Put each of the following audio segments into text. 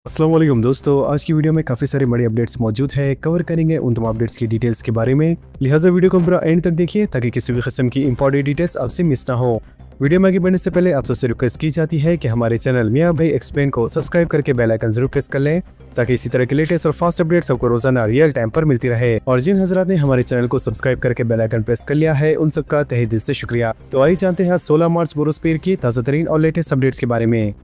अस्सलाम वालेकुम दोस्तों, आज की वीडियो में काफ़ी सारे बड़े अपडेट्स मौजूद है। कवर करेंगे उन तमाम अपडेट्स की डिटेल्स के बारे में, लिहाजा वीडियो को पूरा एंड तक देखिए ताकि किसी भी किस्म की इंपॉर्टेंट डिटेल्स आपसे मिस ना हो। वीडियो में आगे बढ़ने से पहले आप सबसे रिक्वेस्ट की जाती है कि हमारे चैनल मियां भाई एक्सप्लेन को सब्सक्राइब करके बेल आइकन जरूर प्रेस कर लें ताकि इसी तरह के लेटेस्ट और फास्ट अपडेट्स आपको रोजाना रियल टाइम पर मिलती रहे। और जिन हजरात ने हमारे चैनल को सब्सक्राइब करके बेल आइकन प्रेस कर लिया है उन सबका तहे दिल से शुक्रिया। तो आइए जानते हैं 16 मार्च बरोज पीर की ताज़ा तरीन और लेटेस्ट अपडेट्स के बारे में।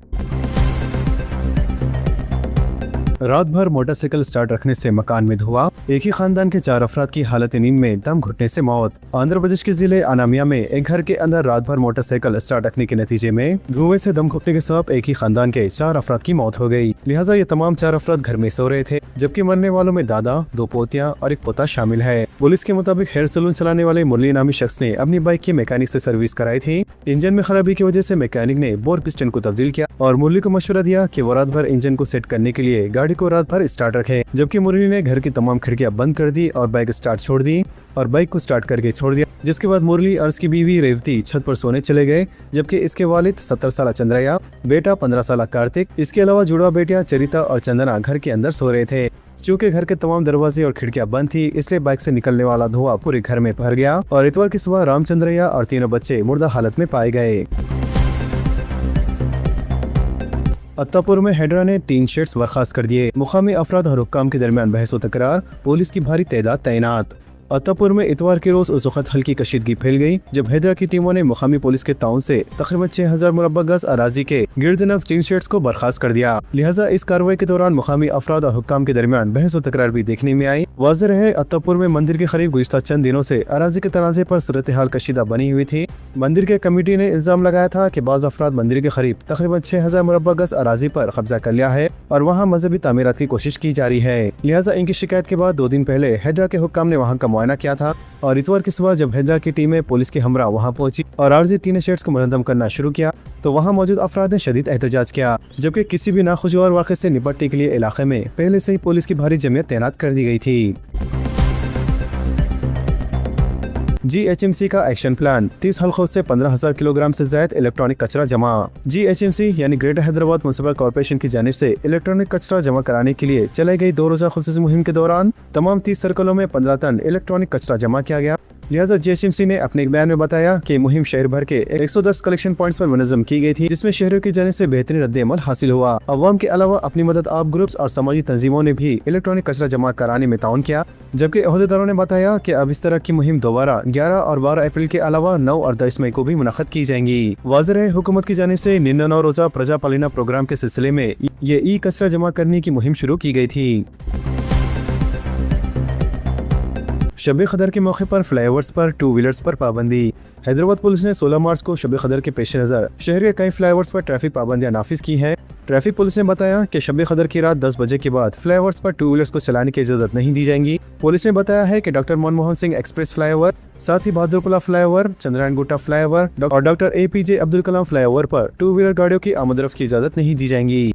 रात भर मोटरसाइकिल स्टार्ट रखने से मकान में धुआं, एक ही खानदान के 4 अफराद की हालत नींद में दम घुटने से मौत। आंध्र प्रदेश के जिले अनामिया में एक घर के अंदर रात भर मोटरसाइकिल स्टार्ट रखने के नतीजे में धुएं से दम घुटने के सबब एक ही खानदान के 4 अफराद की मौत हो गई। लिहाजा ये तमाम 4 अफराद घर में सो रहे थे, जबकि मरने वालों में दादा, 2 पोतियां और एक पोता शामिल है। पुलिस के मुताबिक हेयर सैलून चलाने वाले मुरली नामी शख्स ने अपनी बाइक की मैकेनिक से सर्विस कराई थी। इंजन में खराबी की वजह से मैकेनिक ने बोर पिस्टन को तब्दील किया और मुरली को मशवरा दिया कि वो रात भर इंजन को सेट करने के लिए गाड़ी को रात भर स्टार्ट रखे, जबकि मुरली ने घर की तमाम खिड़कियां बंद कर दी और बाइक स्टार्ट छोड़ दी और बाइक को स्टार्ट करके छोड़ दिया। जिसके बाद मुरली और उसकी बीवी रेवती छत पर सोने चले गए, जबकि इसके वालिद 70 साल चंद्रया, बेटा 15 साल कार्तिक, इसके अलावा जुड़वा बेटियां चरिता और चंदना घर के अंदर सो रहे थे। चूँकि घर के तमाम दरवाजे और खिड़कियां बंद थी, इसलिए बाइक से निकलने वाला धुआं पूरे घर में भर गया और इतवार की सुबह रामचंद्रया और तीनों बच्चे मुर्दा हालत में पाए गए। अत्तापुर में हेडरा ने 3 शेड्स बर्खास्त कर दिए, मुकामी अफराद और हुक्काम के दरमियान बहस व तकरार, पुलिस की भारी तादाद तैनात। अत्तापुर में इतवार के रोज उस वक्त हल्की कशीदगी फैल गई जब हैदरा की टीमों ने मुकामी पुलिस के ताउन से तकरीबन 6000 मुरब्बा गज अराजी के गिरदनब 3 शेड्स को बर्खास्त कर दिया। लिहाजा इस कार्रवाई के दौरान मुकामी अफराद और हुक्काम के दरमियान बहस व तकरार भी देखने में आई। वाज़ेह है अत्तापुर में मंदिर के करीब गुज़िश्ता चंद दिनों से अराजी के तनाज़े पर सूरत हाल कशीदा बनी हुई थी। मंदिर के कमेटी ने इल्जाम लगाया था कि बाज़ अफराद मंदिर के करीब तकरीबन 6000 मुरब्बा गज अराजी पर कब्जा कर लिया है और वहाँ मजहबी तामीरात की कोशिश की जा रही है। लिहाजा इनकी शिकायत के बाद 2 दिन पहले हैदरा के हुक्काम ने वहाँ का मुआयना किया था और इतवार की सुबह जब हैदरा की टीमें पुलिस के हमरा वहां पहुंची और आर्जी 3 शेड्स को मुनज़्ज़म करना शुरू किया तो वहां मौजूद अफराद ने शदीद एहतजाज किया, जबकि किसी भी नाखुशगवार वाक़े से निपटने के लिए इलाके में पहले से ही पुलिस की भारी जमीयत तैनात कर दी गई थी। GHMC का एक्शन प्लान, 30 हल्कों से 15,000 किलोग्राम से ज़ायद इलेक्ट्रॉनिक कचरा जमा। GHMC यानी ग्रेटर हैदराबाद म्युनिसिपल कॉर्पोरेशन की जानिब से इलेक्ट्रॉनिक कचरा जमा कराने के लिए चलाई गई 2 रोज़ा खुसूसी मुहिम के दौरान तमाम 30 सर्कलों में 15 टन इलेक्ट्रॉनिक कचरा जमा किया गया। लिहाजा GHMC ने अपने एक बयान में बताया कि मुहिम शहर भर के 110 कलेक्शन पॉइंट्स पर मुनज़्ज़म की गई थी, जिसमें शहरों की जानिब से बेहतरीन रद्द-ए-अमल हासिल हुआ। अवाम के अलावा अपनी मदद आप ग्रुप्स और समाजी तंजीमों ने भी इलेक्ट्रॉनिक कचरा जमा कराने में ताउन किया, जबकि अहदेदारों ने बताया कि अब इस तरह की मुहिम दोबारा 11 और 12 अप्रैल के अलावा 9 और 10 मई को भी मुनक़्क़द की जाएंगी। वाज़ेह है हुकूमत की जानिब से 99 रोज़ा प्रजा पालना प्रोग्राम के सिलसिले में ये ई कचरा जमा करने की मुहिम शुरू की गई थी। शब कदर के मौके पर फ्लाईओवर्स पर 2 व्हीलर्स पर पाबंदी। हैदराबाद पुलिस ने 16 मार्च को शब कदर के पेश नज़र शहर के कई फ्लाईओवर्स पर ट्रैफिक पाबंदियां नाफिज की हैं। ट्रैफिक पुलिस ने बताया कि शब कदर की रात 10 बजे के बाद फ्लाईओवर्स पर 2 व्हीलर्स को चलाने की इजाज़त नहीं दी जाएंगी। पुलिस ने बताया है कि doctor Manmohan Singh express flyover, साथ ही बहादुरपुरा फ्लाईओवर, चंद्रायन गुट्टा फ्लाईओवर और doctor APJ Abdul Kalam flyover पर 2 व्हीलर गाड़ियों की आमद-रफ्त की इजाज़त नहीं दी जाएंगी।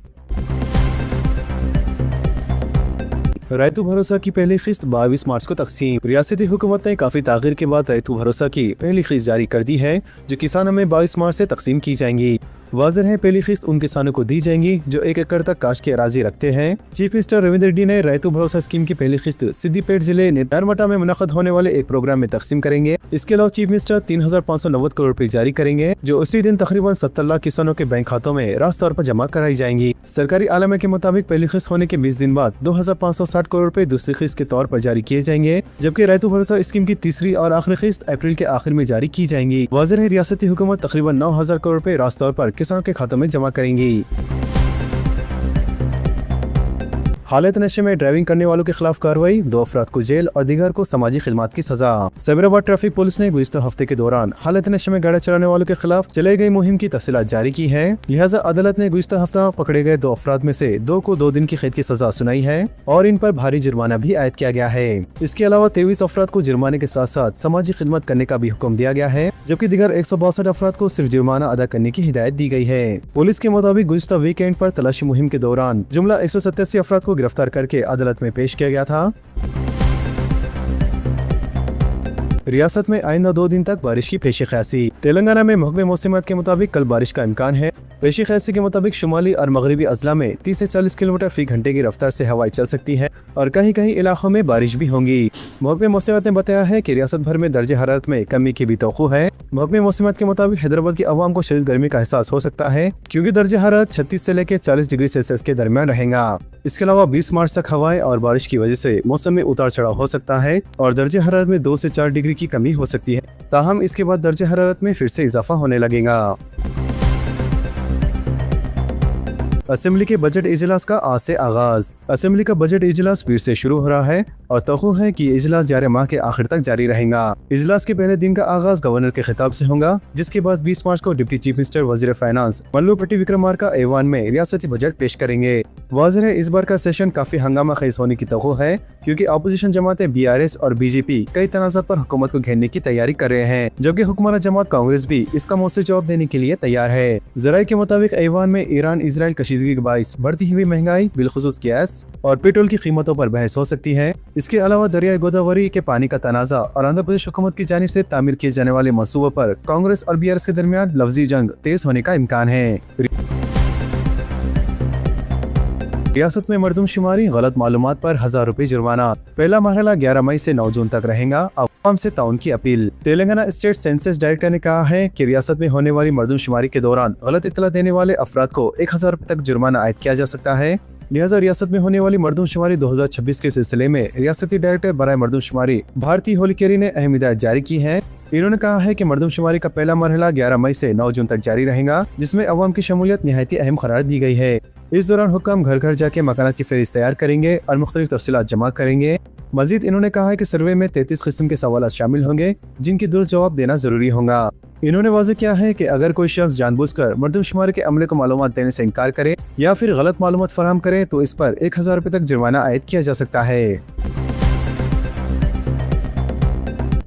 रैतू भरोसा की पहली किस्त 22 मार्च को तकसीम। रियासती हुकूमत ने काफी ताखीर के बाद रैतू भरोसा की पहली किस्त जारी कर दी है, जो किसानों में 22 मार्च से तकसीम की जाएंगी। वाज़ेह है पहली किस्त उन किसानों को दी जाएंगी जो 1 एकड़ तक काश्त की अराजी रखते हैं। चीफ मिनिस्टर रविंद्र रेड्डी ने रैतू भरोसा स्कीम की पहली किस्त सिद्दीपेट जिले नरमटा में मुनक़्क़द होने वाले एक प्रोग्राम में तकसीम करेंगे। इसके अलावा चीफ मिनिस्टर 3590 करोड़ रुपए जारी करेंगे, जो उसी दिन तकरीबन 70 लाख किसानों के बैंक खातों में रास्त तौर पर जमा कराई जाएंगी। सरकारी आलमे के मुताबिक पहली किस्त होने के 20 दिन बाद 2560 करोड़ रुपए दूसरी किस्त के तौर पर जारी किए जाएंगे, जबकि रैतू भरोसा स्कीम की तीसरी और आखिरी किस्त अप्रैल के आखिर में जारी की जाएंगी। वाज़ेह है रियासती हुकूमत तकरीबन 9000 करोड़ रुपए रास्त तौर पर किसानों के खातों में जमा करेंगी। हालत नशे में ड्राइविंग करने वालों के खिलाफ कार्रवाई, 2 अफराद को जेल और दीगर को समाजी खिदमत की सजा। सैबराबाद ट्रैफिक पुलिस ने गुज़िश्ता हफ्ते के दौरान हालत नशे में गाड़ी चलाने वालों के खिलाफ चलाई गई मुहिम की तफसीलात जारी की है। लिहाजा अदालत ने गुज़िश्ता हफ्ता पकड़े गए 2 अफराद में से 2 को 2 दिन की कैद की सजा सुनाई है और इन पर भारी जुर्माना भी आयद किया गया है। इसके अलावा 23 अफराद को जुर्माने के साथ साथ समाजी खिदमत करने का भी हुक्म दिया गया है, जबकि दीगर 162 अफराद को सिर्फ जुर्माना अदा करने की हिदायत दी गई है। पुलिस के मुताबिक गुज़िश्ता वीकेंड पर तलाशी मुहिम के दौरान जुमला 187 अफराद को गिरफ्तार करके अदालत में पेश किया गया था। रियासत में आइंदा 2 दिन तक बारिश की पेश ख्यासी। तेलंगाना में महकमे मौसमियात के मुताबिक कल बारिश का इम्कान है। पेशी खैसी के मुताबिक शुमाली और मगरबी अजला में 30 से 40 किलोमीटर फी घंटे की रफ्तार से हवाएं चल सकती है और कहीं कहीं इलाकों में बारिश भी होंगी। महकमे मौसमियात ने बताया है कि रियासत भर में दर्जे हरारत में कमी की भी तौक़्क़ु है। महकमे मौसमियात के मुताबिक हैदराबाद की अवाम को शदीद गर्मी का एहसास हो सकता है क्योंकि दर्जे हरारत 36 से लेकर 40 डिग्री सेल्सियस के दरमियान रहेगा। इसके अलावा 20 मार्च तक हवाएं और बारिश की वजह से मौसम में उतार चढ़ाव हो सकता है और दर्जे हरारत में 2 से 4 डिग्री की कमी हो सकती है। ताहम इसके बाद दर्जे हरारत में फिर से इजाफा होने लगेगा। असेंबली के बजट इजलास का आज से आगाज। असेंबली का बजट इजलास फिर से शुरू हो रहा है और तौक़्क़ु है कि इजलास जारी माह के आखिर तक जारी रहेगा। इजलास के पहले दिन का आगाज गवर्नर के खिताब से होगा, जिसके बाद 20 मार्च को डिप्टी चीफ मिनिस्टर वजीर फाइनेंस मल्लू पट्टी विक्रमार्का ऐवान में रियासती बजट पेश करेंगे। वाज़ेह है इस बार का सेशन काफी हंगामा खेज होने की तौक़्क़ु है क्योंकि अपोजिशन जमातें BRS और BJP कई तनाज़ात पर हुकूमत को घेरने की तैयारी कर रहे हैं, जबकि हुक्मरान जमात कांग्रेस भी इसका मौसर जवाब देने के लिए तैयार है। ज़राए के मुताबिक ऐवान में ईरान इसराइल कशीदगी के बाइस बढ़ती हुई महंगाई, बिलखुसूस गैस और पेट्रोल की कीमतों पर बहस हो सकती है। इसके अलावा दरिया गोदावरी के पानी का तनाज़ा और आंध्र प्रदेश हुकूमत की जानिब से तामीर किए जाने वाले मंसूबों पर कांग्रेस और BRS के दरमियान लफ्जी जंग तेज होने का इम्कान है। रियासत में मरदमशुमारी गलत मालूमात पर 1000 रुपए जुर्माना। पहला मरहला 11 मई से 9 जून तक रहेगा। अवाम से ताउन की appeal. Telangana state census director ने कहा है कि रियासत में होने वाली मरदमशुमारी के दौरान गलत इत्तला देने वाले अफराद को 1000 रुपए तक जुर्माना आयद किया जा सकता है। लिहाजा रियासत में होने वाली मरदमशुमारी 2026 के सिलसिले में रियासती डायरेक्टर बराए मरदमशुमारी भारती होलिकेरी ने अहम हिदायत जारी की है। इन्होंने कहा है कि मरदमशुमारी का पहला मरहला 11 मई से 9 जून तक जारी रहेगा, जिसमें अवाम की शमूलियत निहायती अहम करार दी गई है। इस दौरान हुक्म घर घर जाके मकानात की फहरिस्त तैयार करेंगे और मुख्तलिफ तफसीलात जमा करेंगे। मजीद इन्होंने कहा है कि सर्वे में 33 किस्म के सवालात शामिल होंगे जिनकी दुरुस्त जवाब देना जरूरी होगा। इन्होंने वाज़ेह किया है कि अगर कोई शख्स जानबूझकर मरदमशुमारी के अमले को मालूमात देने से इनकार करे या फिर गलत मालूमात फराहम करे तो इस पर 1000 रुपए तक जुर्माना आयद किया जा सकता है।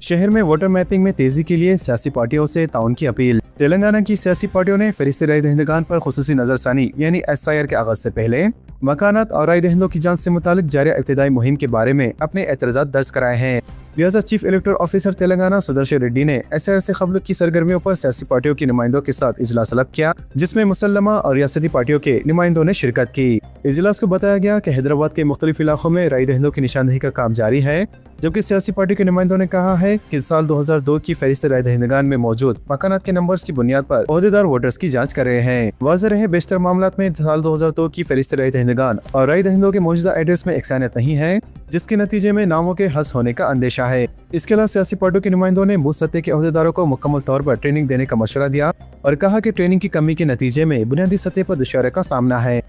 शहर में वोटर मैपिंग में तेजी के लिए सियासी पार्टियों से ताउन की अपील। तेलंगाना की सियासी पार्टियों ने फरिश्ते राय दहिंदगान पर खुसूसी नजरसानी यानी SIR के आगाज से पहले मकानात और राय दहिंदों की जांच से मुतालिक जारी इब्तिदाई मुहिम के बारे में अपने एतराज़ात दर्ज कराए हैं। लिहाजा chief electoral officer Telangana Sudarshan Reddy ने SIR से कबल की सरगर्मियों पर सियासी पार्टियों के नुमाइंदों के साथ इजलास तलब किया, जिसमें मुसल्लमा और रियासती पार्टियों के नुमाइंदों ने शिरकत की। इजलास को बताया गया कि हैदराबाद के मुख्तलिफ इलाकों में राय दहिंदों की निशानदही का काम जारी है, जबकि सियासी पार्टी के नुमाइंदों ने कहा है कि साल 2002 की फहरिस्त राय दहिंदगान में मौजूद मकानात के नंबर्स की बुनियाद पर ओहदेदार वोटर्स की जांच कर रहे हैं। वाज़ेह रहे बेशतर मामलात में साल 2002 की फहरिस्त राय दहिंदगान और राय दहिंदों के मौजूदा एड्रेस में एकसानियत नहीं है, जिसके नतीजे में नामों के हस होने का अंदेशा है। इसके अलावा सियासी पार्टियों के नुमाइंदों ने बूथ सतह के ओहदेदारों को मुकम्मल तौर पर ट्रेनिंग देने का मशवरा दिया और कहा कि ट्रेनिंग की कमी के नतीजे में बुनियादी सतह पर दुश्वारी का सामना है।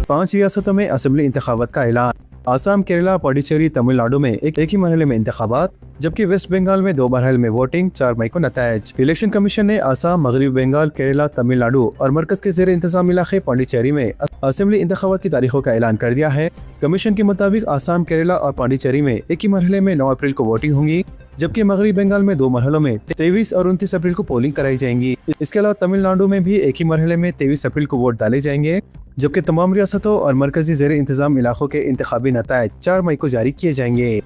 5 रियासतों में असेंबली इंतखाबात का ऐलान। आसाम, केरला, पौडीचेरी, तमिलनाडु में एक ही मरहले में इंतखाबात, जबकि वेस्ट बंगाल में 2 मरहले में वोटिंग। 4 मई को नतायज। इलेक्शन कमीशन ने आसाम, मगरबी बंगाल, केरला, तमिलनाडु और मरकज के ज़ेर इंतजाम इलाके पौडीचेरी में असेंबली इंतखाबात की तारीखों का ऐलान कर दिया है। कमीशन के मुताबिक आसाम, केरला और पौडीचेरी में एक ही मरहले में 9 अप्रैल को वोटिंग होंगी, जबकि मगरबी बंगाल में 2 मरहलों में 23 और 29 अप्रैल को पोलिंग कराई जाएंगी। इसके अलावा तमिलनाडु में भी एक ही मरहले में 23 अप्रैल को वोट डाले जाएंगे, जबकि तमाम रियासतों और मरकजी ज़ेर इंतजाम इलाकों के इंतखाबी नतायज 4 मई को जारी किए जाएंगे।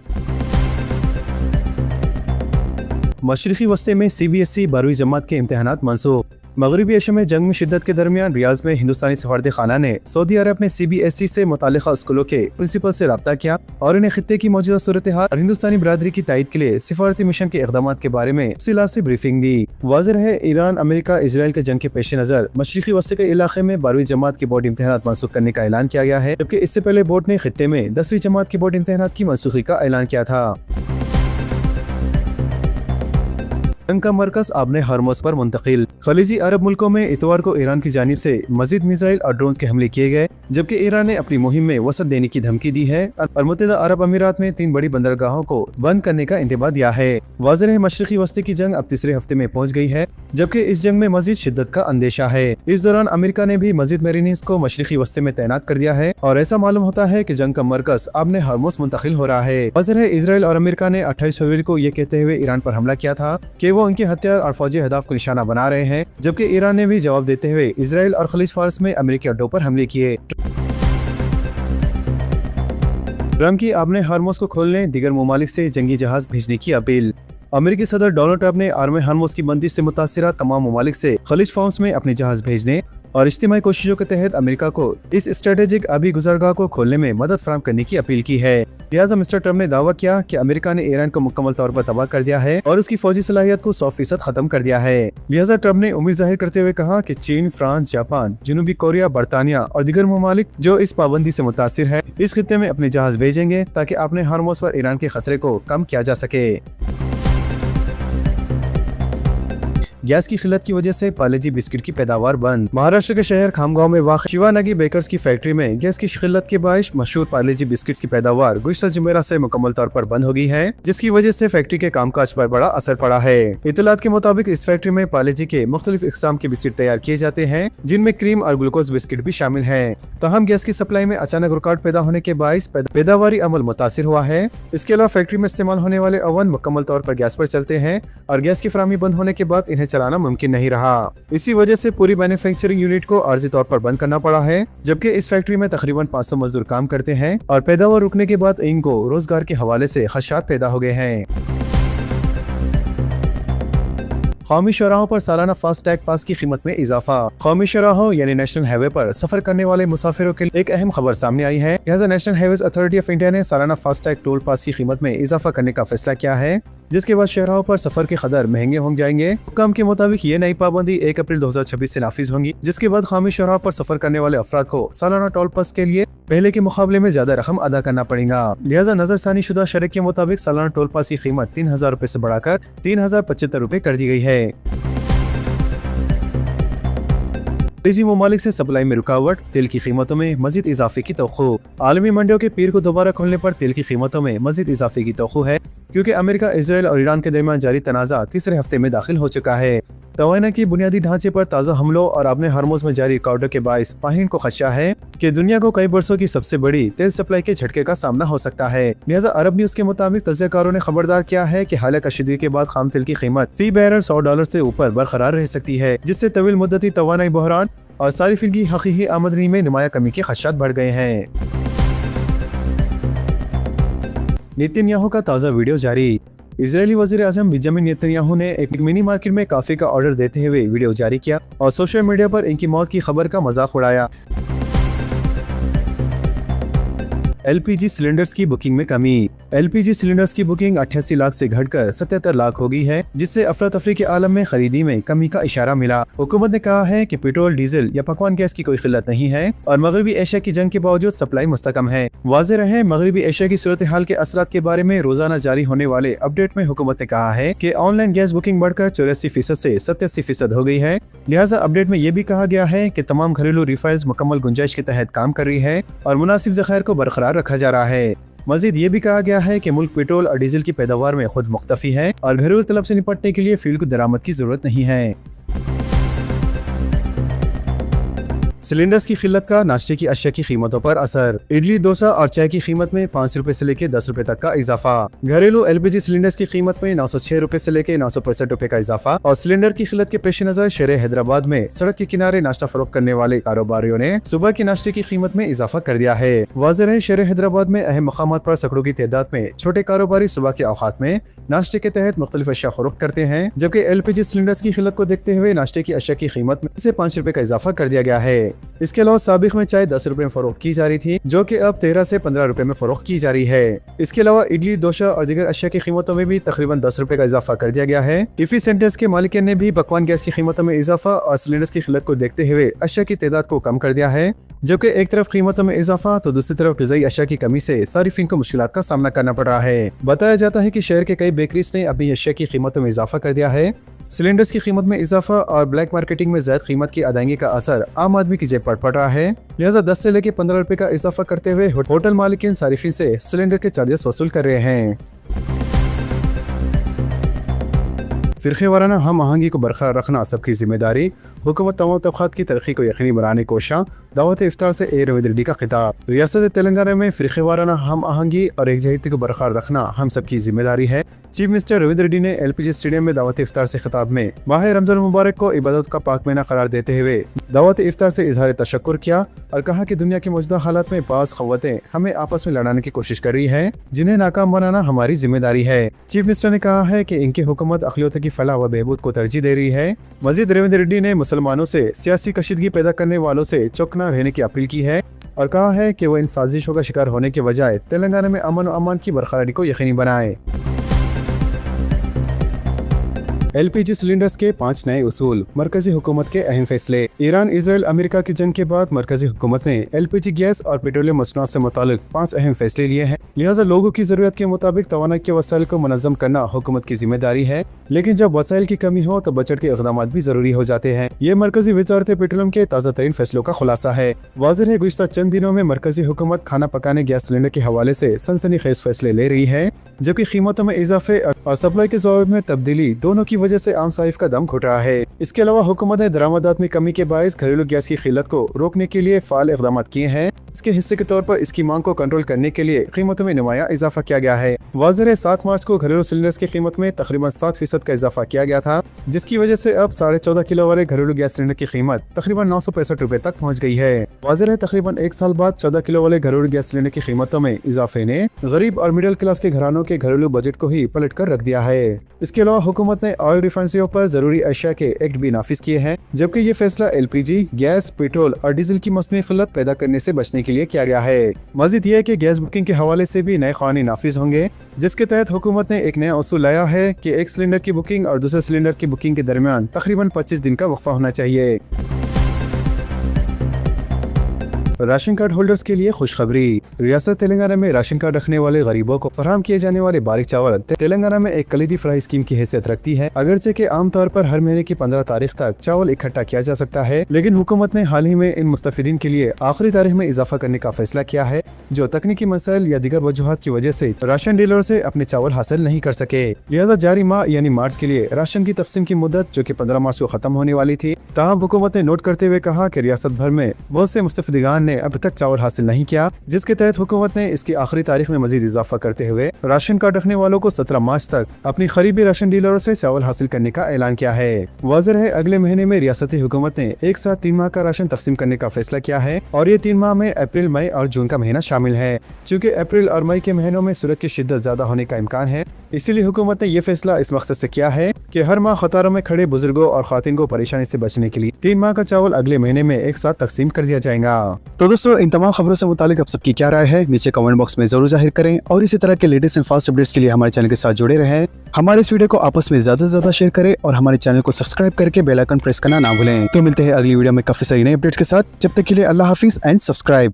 मशरिकी वस्ती में CBSE 12वीं जमात के इम्तहानात मनसूख। मगरबी एशिया में जंग में शिद्दत के दरमियान रियाज में हिंदुस्तानी सफारत खाना ने सऊदी अरब में CBSE से मुतालिका स्कूलों के प्रिंसिपल से रब्ता किया और इन्हें खित्ते की मौजूदा सूरत हाल और हिंदुस्तानी बरादरी की तायद के लिए सिफारती मिशन के इक़दामात के बारे में तफसीलात से ब्रीफिंग दी। वाज़ेह है ईरान, अमेरिका, इजराइल के जंग के पेश नज़र मशरिकी वस्ती के इलाके में 12वीं जमात के बोर्ड इम्तहानात मनसूख करने का ऐलान किया गया है, जबकि इससे पहले बोर्ड ने खित्ते में 10वीं जमात के बोर्ड इम्तहानात की मनसूखी का ऐलान किया था। जंग का मरकज आबने हरमुज पर मुंतकिल। खलीजी अरब मुल्कों में इतवार को ईरान की जानिब से मजीद मिसाइल और ड्रोन के हमले किए गए, जबकि ईरान ने अपनी मुहिम में वसत देने की धमकी दी है और मुत्तहिदा अरब अमीरात में 3 बड़ी बंदरगाहों को बंद करने का इंतबा दिया है। वाज़ेह है मशरिकी वस्ती की जंग अब तीसरे हफ्ते में पहुँच गई है, जबकि इस जंग में मजीद शिद्दत का अंदेशा है। इस दौरान अमेरिका ने भी मजीद मेरीनीज को मशरिकी वस्ती में तैनात कर दिया है और ऐसा मालूम होता है कि जंग का मरकज आबने हरमुज मुंतकिल हो रहा है। वाज़ेह है इजराइल और अमेरिका ने 28 फरवरी को ये कहते हुए ईरान पर हमला किया था कि वो उनके हथियार और फौजी हदाफ को निशाना बना रहे हैं, जबकि ईरान ने भी जवाब देते हुए इजराइल और खलीज फारस में अमेरिकी अड्डों पर हमले किए। ट्रम्प की आबने हरमुज को खोलने दीगर ममालिक से जंगी जहाज भेजने की अपील। अमेरिकी सदर डोनाल्ड ट्रंप ने आर्म हरमुज की बंदिश से मुतासिरा तमाम ममालिक से खलीज फॉर्म्स में अपने जहाज भेजने और इज्तिमाई कोशिशों के तहत अमेरिका को इस स्ट्रेटेजिक आबी गुजरगाह को खोलने में मदद फराहम करने की अपील की है। लिहाजा मिस्टर ट्रंप ने दावा किया कि अमेरिका ने ईरान को मुकम्मल तौर पर तबाह कर दिया है और उसकी फौजी सलाहियत को 100% खत्म कर दिया है। लिहाजा ट्रंप ने उम्मीद जाहिर करते हुए कहा कि चीन, फ्रांस, जापान, जनूबी कोरिया, बरतानिया और दीगर ममालिक जो इस पाबंदी से मुतासिर है इस खित्ते में अपने जहाज भेजेंगे ताकि अपने हरमुज पर ईरान के खतरे को कम किया जा सके। गैस की किल्लत की वजह से पार्ले-जी बिस्किट की पैदावार बंद। महाराष्ट्र के शहर खामगांव में वाक़ शिवानगी बेकर्स की फैक्ट्री में गैस की किल्लत के बायस मशहूर पार्ले-जी बिस्किट की पैदावार गुज़श्ता जुमेरात से मुकम्मल तौर पर बंद हो गई है, जिसकी वजह से फैक्ट्री के कामकाज पर बड़ा असर पड़ा है। इतलात के मुताबिक इस फैक्ट्री में पार्ले-जी के मुख्तलिफ इक़साम के बिस्किट तैयार किए जाते हैं, जिनमें क्रीम और ग्लूकोज बिस्किट भी शामिल है। तहम गैस की सप्लाई में अचानक रुकावट पैदा होने के बायस पैदावारी अमल मुतासिर हुआ है। इसके अलावा फैक्ट्री में इस्तेमाल होने वाले ओवन मुकम्मल तौर पर गैस पर चलते हैं और गैस की फराहमी बंद होने के बाद इन्हें चलाना मुमकिन नहीं रहा। इसी वजह से पूरी मैन्युफैक्चरिंग यूनिट को आर्जी तौर पर बंद करना पड़ा है, जबकि इस फैक्ट्री में तकरीबन 500 मजदूर काम करते हैं और पैदावार रुकने के बाद इनको रोजगार के हवाले से खदशात पैदा हो गए हैं। कौमी शौराहों पर सालाना फास्ट टैग पास की कीमत में इजाफा। कौमी शौराहों यानी नेशनल हाईवे पर सफर करने वाले मुसाफिरों के लिए एक अहम खबर सामने आई है। लिहाजा national highways authority of India ने सालाना फास्ट टैग टोल पास की कीमत में इजाफा करने का फैसला किया है, जिसके बाद शहरों पर सफर के कदर महंगे हो जाएंगे। हुक्म के मुताबिक ये नई पाबंदी 1 अप्रैल 2026 से नाफिज होंगी, जिसके बाद कौमी शौराहों पर सफर करने वाले अफराद को सालाना टोल पास के लिए पहले के मुकाबले में ज्यादा रकम अदा करना पड़ेगा। लिहाजा नजरसानी शुदा शरह के मुताबिक सालाना टोल पास की कीमत 3000 रुपए से बढ़ाकर 3075 रुपए कर दी गई है। खलीजी ममालिक से सप्लाई में रुकावट, तेल की कीमतों में मजीद इजाफे की तवक्को। आलमी मंडियों के पीर को दोबारा खोलने पर तेल की कीमतों में मजीद इजाफे की तवक्को है, क्योंकि अमेरिका, इजराइल और ईरान के दरमियान जारी तनाज़ा तीसरे हफ्ते में दाखिल हो चुका है। तवाना की बुनियादी ढांचे पर ताज़ा हमलों और अपने हरमुज में जारी रुकावटों के बायस पाहिन को खदशा है कि दुनिया को कई बरसों की सबसे बड़ी तेल सप्लाई के झटके का सामना हो सकता है। लिहाजा अरब न्यूज के मुताबिक तज्ज़ियाकारों ने खबरदार किया है कि हालिया कशीदगी के बाद खाम तेल की कीमत फी बैरल $100 से ऊपर बरकरार रह सकती है, जिससे तवील मुद्दती तवानाई बहरान और सारिफिन की हकीकी आमदनी में नुमाया कमी के खदशात बढ़ गए हैं। नेतन्याहू का ताज़ा वीडियो जारी। इजरायली वज़ीर आज़म बेंजामिन नेतन्याहू ने एक मिनी मार्केट में काफी का ऑर्डर देते हुए वीडियो जारी किया और सोशल मीडिया पर इनकी मौत की खबर का मजाक उड़ाया। LPG सिलेंडर्स की बुकिंग में कमी। LPG सिलेंडर्स की बुकिंग 88 लाख से घटकर 77 लाख हो गई है, जिससे अफरा तफरी के आलम में खरीदी में कमी का इशारा मिला। हुकूमत ने कहा है कि पेट्रोल, डीजल या पकवान गैस की कोई किल्लत नहीं है और मगरबी एशिया की जंग के बावजूद सप्लाई मुस्तकम है। वाज़ेह रहे, मगरबी एशिया की सूरत हाल के असरात के बारे में रोजाना जारी होने वाले अपडेट में हुकूमत ने कहा है कि ऑनलाइन गैस बुकिंग बढ़कर 84% से 87% हो गई है। लिहाजा अपडेट में ये भी कहा गया है कि तमाम घरेलू रिफाइल्स मुकम्मल गुंजाइश के तहत काम कर रही है और मुनासिब ज़खायर को बरकरार रखा जा रहा है। मजीद ये भी कहा गया है कि मुल्क पेट्रोल और डीजल की पैदावार में खुद मुख्तफी है और घरेलू तलब से निपटने के लिए फील्ड को दरामद की जरूरत नहीं है। सिलेंडर्स की किल्लत का नाश्ते की अशिया की कीमतों पर असर। इडली, डोसा और चाय की कीमत में 5 रुपए से लेकर 10 रुपए तक का इजाफा। घरेलू LPG सिलेंडर्स की कीमत में 906 रुपए से लेकर 965 रुपए का इजाफा और सिलेंडर की किल्लत के पेश नजर शहर हैदराबाद में सड़क के किनारे नाश्ता फरोख्त करने वाले कारोबारियों ने सुबह के नाश्ते की कीमत में इजाफा कर दिया है। वाज़ेह रहे, शहर हैदराबाद में अहम मकामात पर सैकड़ों की तादाद में छोटे कारोबारी सुबह के औकात में नाश्ते के तहत मुख्तलिफ अशिया फरोख्त करते हैं, जबकि LPG सिलेंडर्स की किल्लत को देखते हुए नाश्ते की अशिया की कीमत में से 5 रुपए का इजाफा कर दिया गया है। इसके अलावा साबिक में चाय 10 रुपए में फरोख्त की जा रही थी, जो कि अब 13 से 15 रुपए में फरोख्त की जा रही है। इसके अलावा इडली, डोसा और दीगर अशिया की कीमतों में भी तकरीबन 10 रुपए का इजाफा कर दिया गया है। टिफी सेंटर्स के मालिक ने भी पकवान गैस की कीमतों में इजाफा और सिलेंडर्स की किल्लत को देखते हुए अशिया की तादाद को कम कर दिया है, जबकि एक तरफ कीमतों में इजाफा तो दूसरी तरफ ग़िज़ाई अशिया की कमी से सारिफिन को मुश्किलात का सामना करना पड़ रहा है। बताया जाता है कि शहर के कई बेकरीज ने अपनी अशिया की कीमतों में इजाफा कर दिया है। सिलेंडर्स की कीमत में इजाफा और ब्लैक मार्केटिंग में ज़ायद कीमत की अदायगी का असर आम आदमी की जेब पर पड़ रहा है। लिहाजा 10 से लेकर 15 रुपए का इजाफा करते हुए होटल मालिकीन सारिफिन से सिलेंडर के चार्जेस वसूल कर रहे हैं। फ़िरक़े वाराना हम आहंगी को बरकरार रखना सबकी जिम्मेदारी, हुकूमत तमाम तबक़ात की तरक्की को यकीनी बनाने कोशिश। दावत इफ्तार से ए रवींद्र रेड्डी का खिताब। रियासत तेलंगाना में फ़िरक़े वाराना हम आहंगी और एकजहती को बरकरार रखना हम सबकी जिम्मेदारी है। चीफ मिनिस्टर रवींद्र रेड्डी ने LPG स्टेडियम में दावत इफ्तार से खिताब में माह रमज़ान मुबारक को इबादत का पाक महीना करार देते हुए दावत इफ्तार से इजहार तशक्कुर किया और कहा कि दुनिया की मौजूदा हालात में बाज़ क़व्वतें हमें आपस में लड़ाने की कोशिश कर रही है, जिन्हें नाकाम बनाना हमारी जिम्मेदारी है। चीफ मिनिस्टर ने कहा है कि इनकी हुकूमत अक़लियतों की फलाह व बहबूद को तरजीह दे रही है। मज़ीद रवींद्र रेड्डी ने मुसलमानों से सियासी कशीदगी पैदा करने वालों से चौकना रहने की अपील की है और कहा है कि वो इन साजिशों का शिकार होने के बजाय तेलंगाना में अमन व अमान की बरकरारी को यकीनी बनाए। LPG सिलेंडर्स के 5 नए उसूल, मरकजी हुकूमत के अहम फैसले। ईरान इजराइल अमेरिका की जंग के बाद मरकजी हुकूमत ने LPG गैस और पेट्रोलियम मसनूआत से मुतालिक 5 अहम फैसले लिए हैं। लिहाजा लोगों की जरूरत के मुताबिक तवानाई के वसाइल को मुनज़्ज़म करना हुकूमत की जिम्मेदारी है, लेकिन जब वसाइल की कमी हो तो बजट के इक़दाम भी जरूरी हो जाते हैं। ये मरकजी वज़ारत पेट्रोलियम के ताज़ा तरीन फैसलों का खुलासा है। वाज़ेह है गुज़िश्ता चंद दिनों में मरकजी हुकूमत खाना पकाने गैस सिलेंडर के हवाले से सनसनीखेज़ फैसले ले रही है, जबकि कीमतों में इजाफे और सप्लाई के ज़वाबित में तब्दीली दोनों की वजह से आम साइफ का दम घुट रहा है। इसके अलावा हुकूमत ने दरामदात में कमी के बायस घरेलू गैस की किल्लत को रोकने के लिए फाल इक़दाम किए हैं। इसके हिस्से के तौर पर इसकी मांग को कंट्रोल करने के लिए कीमतों में नुमाया इजाफा किया गया है। वाज़ेह है 7 मार्च को घरेलू सिलेंडर्स की कीमत में तकरीबन 7% का इजाफा किया गया था, जिसकी वजह से अब 14.5 किलो वाले घरेलू गैस सिलेंडर की कीमत तकरीबन 965 रुपए तक पहुँच गई है। वाज़ेह है तकरीबन 1 साल बाद 14 किलो वाले घरेलू गैस सिलेंडर की कीमतों में इजाफे ने गरीब और मिडिल क्लास के घरानों के घरेलू बजट को ही पलट कर रख दिया है। इसके अलावा हुकूमत ने ऑयल रिफाइनरियों पर जरूरी अशिया के एक्ट भी नाफिज किए हैं, जबकि ये फैसला LPG, गैस, पेट्रोल और डीजल की मसनूई किल्लत पैदा करने से बचने के लिए किया गया है। मज़ीद ये है कि गैस बुकिंग के हवाले से भी नए कानून नाफिज होंगे, जिसके तहत हुकूमत ने एक नया उसूल लाया है कि एक सिलेंडर की बुकिंग और दूसरे सिलेंडर की बुकिंग के दरमियान तकरीबन 25 दिन का वक्फा होना चाहिए। राशन कार्ड होल्डर्स के लिए खुशखबरी। रियासत तेलंगाना में राशन कार्ड रखने वाले गरीबों को फराहम किए जाने वाले बारीक चावल तेलंगाना में एक कलीदी फराही स्कीम की हैसियत रखती है। अगरचे के आम तौर पर हर महीने की 15 तारीख तक चावल इकट्ठा किया जा सकता है, लेकिन हुकूमत ने हाल ही में इन मुस्तफिदीन के लिए आखिरी तारीख में इजाफा करने का फैसला किया है, जो तकनीकी मसाइल या दीगर वजूहात की वजह से राशन डीलर से अपने चावल हासिल नहीं कर सके। लिहाजा जारी माह यानी मार्च के लिए राशन की तकसीम की मुद्दत, जो कि 15 मार्च को खत्म होने वाली थी, ताहम हुकूमत ने नोट करते हुए कहा कि रियासत भर में बहुत से मुस्तफिदगान ने अब तक चावल हासिल नहीं किया, जिसके तहत हुकूमत ने इसकी आखिरी तारीख में मजीद इजाफा करते हुए राशन कार्ड रखने वालों को 17 मार्च तक अपनी करीबी राशन डीलरों से चावल हासिल करने का ऐलान किया है। वाज़ेह है अगले महीने में रियासती हुकूमत ने एक साथ 3 माह का राशन तकसीम करने का फैसला किया है और ये 3 माह में अप्रैल, मई और जून का महीना शामिल है। चूँकि अप्रैल और मई के महीनों में सूरज की शिद्दत ज्यादा होने का इम्कान है, इसीलिए हुकूमत ने यह फैसला इस मकसद से किया है कि हर माह कतारों में खड़े बुजुर्गों और खातिन को परेशानी से बचने के लिए 3 माह का चावल अगले महीने में एक साथ तकसीम कर दिया जाएगा। तो दोस्तों, इन तमाम खबरों से मुतालिक आप सबकी क्या राय है, नीचे कमेंट बॉक्स में जरूर जाहिर करें और इसी तरह के लेटेस्ट एंड फास्ट अपडेट्स के लिए हमारे चैनल के साथ जुड़े रहें। हमारे इस वीडियो को आपस में ज्यादा से ज्यादा शेयर करें और हमारे चैनल को सब्सक्राइब करके बेल आइकन प्रेस करना ना भूलें। तो मिलते हैं अगली वीडियो में काफी सारी नई अपडेट्स के साथ। जब तक के लिए अल्लाह हाफिज एंड सब्सक्राइब।